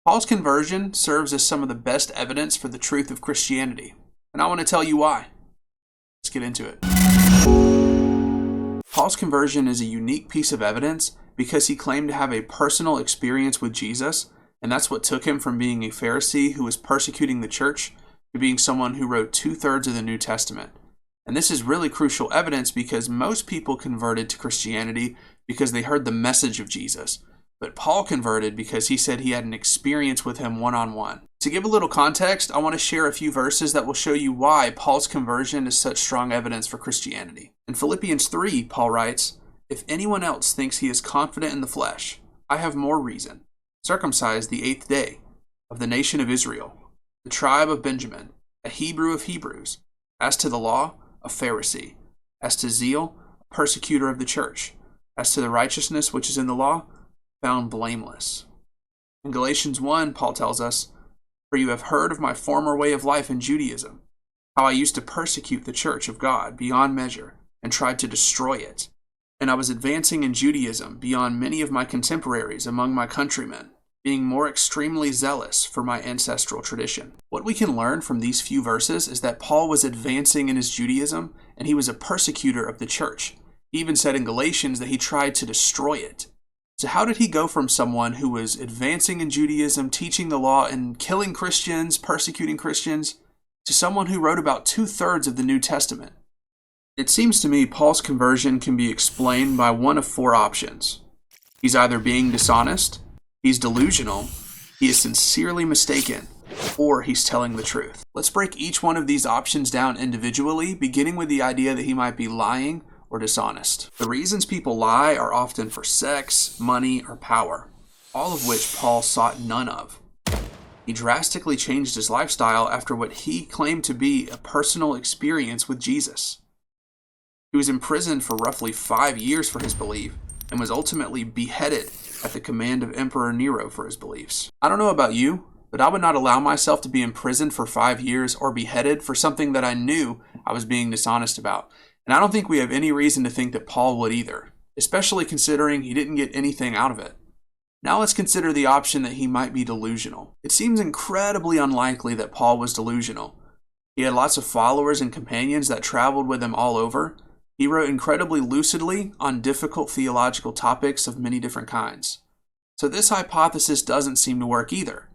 Paul's conversion serves as some of the best evidence for the truth of Christianity, and I want to tell you why. Let's get into it. Paul's conversion is a unique piece of evidence because he claimed to have a personal experience with Jesus, and that's what took him from being a Pharisee who was persecuting the church to being someone who wrote 2/3 of the New Testament. And this is really crucial evidence because most people converted to Christianity because they heard the message of Jesus. But Paul converted because he said he had an experience with him one-on-one. To give a little context, I want to share a few verses that will show you why Paul's conversion is such strong evidence for Christianity. In Philippians 3, Paul writes, "If anyone else thinks he is confident in the flesh, I have more reason. Circumcised the 8th day, of the nation of Israel, the tribe of Benjamin, a Hebrew of Hebrews. As to the law, a Pharisee. As to zeal, a persecutor of the church. As to the righteousness which is in the law, found blameless." In Galatians 1, Paul tells us, "For you have heard of my former way of life in Judaism, how I used to persecute the church of God beyond measure and tried to destroy it. And I was advancing in Judaism beyond many of my contemporaries among my countrymen, being more extremely zealous for my ancestral tradition." What we can learn from these few verses is that Paul was advancing in his Judaism and he was a persecutor of the church. He even said in Galatians that he tried to destroy it. So how did he go from someone who was advancing in Judaism, teaching the law and killing Christians, persecuting Christians, to someone who wrote about 2/3 of the New Testament? It seems to me Paul's conversion can be explained by one of 4 options. He's either being dishonest, he's delusional, he is sincerely mistaken, or he's telling the truth. Let's break each one of these options down individually, beginning with the idea that he might be lying or dishonest. The reasons people lie are often for sex, money, or power, all of which Paul sought none of. He drastically changed his lifestyle after what he claimed to be a personal experience with Jesus. He was imprisoned for roughly 5 years for his belief and was ultimately beheaded at the command of Emperor Nero for his beliefs. I don't know about you, but I would not allow myself to be imprisoned for 5 years or beheaded for something that I knew I was being dishonest about. And I don't think we have any reason to think that Paul would either, especially considering he didn't get anything out of it. Now let's consider the option that he might be delusional. It seems incredibly unlikely that Paul was delusional. He had lots of followers and companions that traveled with him all over. He wrote incredibly lucidly on difficult theological topics of many different kinds. So this hypothesis doesn't seem to work either.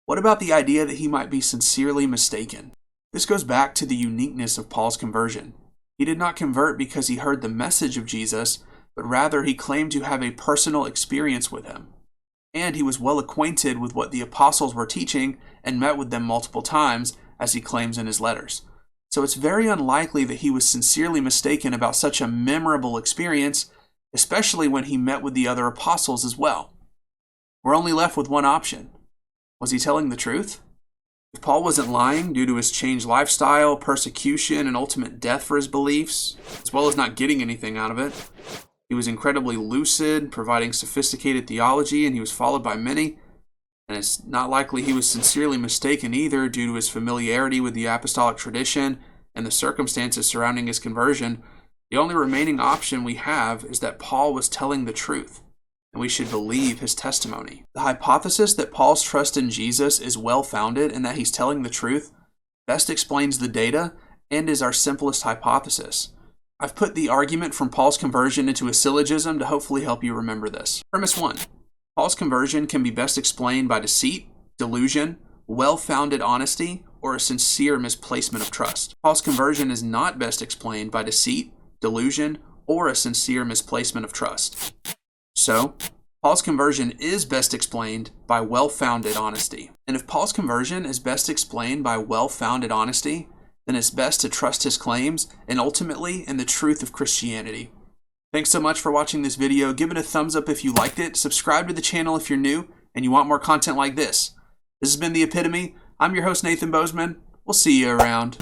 What about the idea that he might be sincerely mistaken? This goes back to the uniqueness of Paul's conversion. He did not convert because he heard the message of Jesus, but rather he claimed to have a personal experience with him. And he was well acquainted with what the apostles were teaching and met with them multiple times, as he claims in his letters. So it's very unlikely that he was sincerely mistaken about such a memorable experience, especially when he met with the other apostles as well. We're only left with one option. Was he telling the truth? If Paul wasn't lying due to his changed lifestyle, persecution, and ultimate death for his beliefs, as well as not getting anything out of it, he was incredibly lucid, providing sophisticated theology, and he was followed by many. And it's not likely he was sincerely mistaken either due to his familiarity with the apostolic tradition and the circumstances surrounding his conversion. The only remaining option we have is that Paul was telling the truth, and we should believe his testimony. The hypothesis that Paul's trust in Jesus is well-founded and that he's telling the truth best explains the data and is our simplest hypothesis. I've put the argument from Paul's conversion into a syllogism to hopefully help you remember this. Premise 1. Paul's conversion can be best explained by deceit, delusion, well-founded honesty, or a sincere misplacement of trust. Paul's conversion is not best explained by deceit, delusion, or a sincere misplacement of trust. So, Paul's conversion is best explained by well-founded honesty. And if Paul's conversion is best explained by well-founded honesty, then it's best to trust his claims and ultimately in the truth of Christianity. Thanks so much for watching this video. Give it a thumbs up if you liked it. Subscribe to the channel if you're new and you want more content like this. This has been The Epitome. I'm your host, Nathan Bozeman. We'll see you around.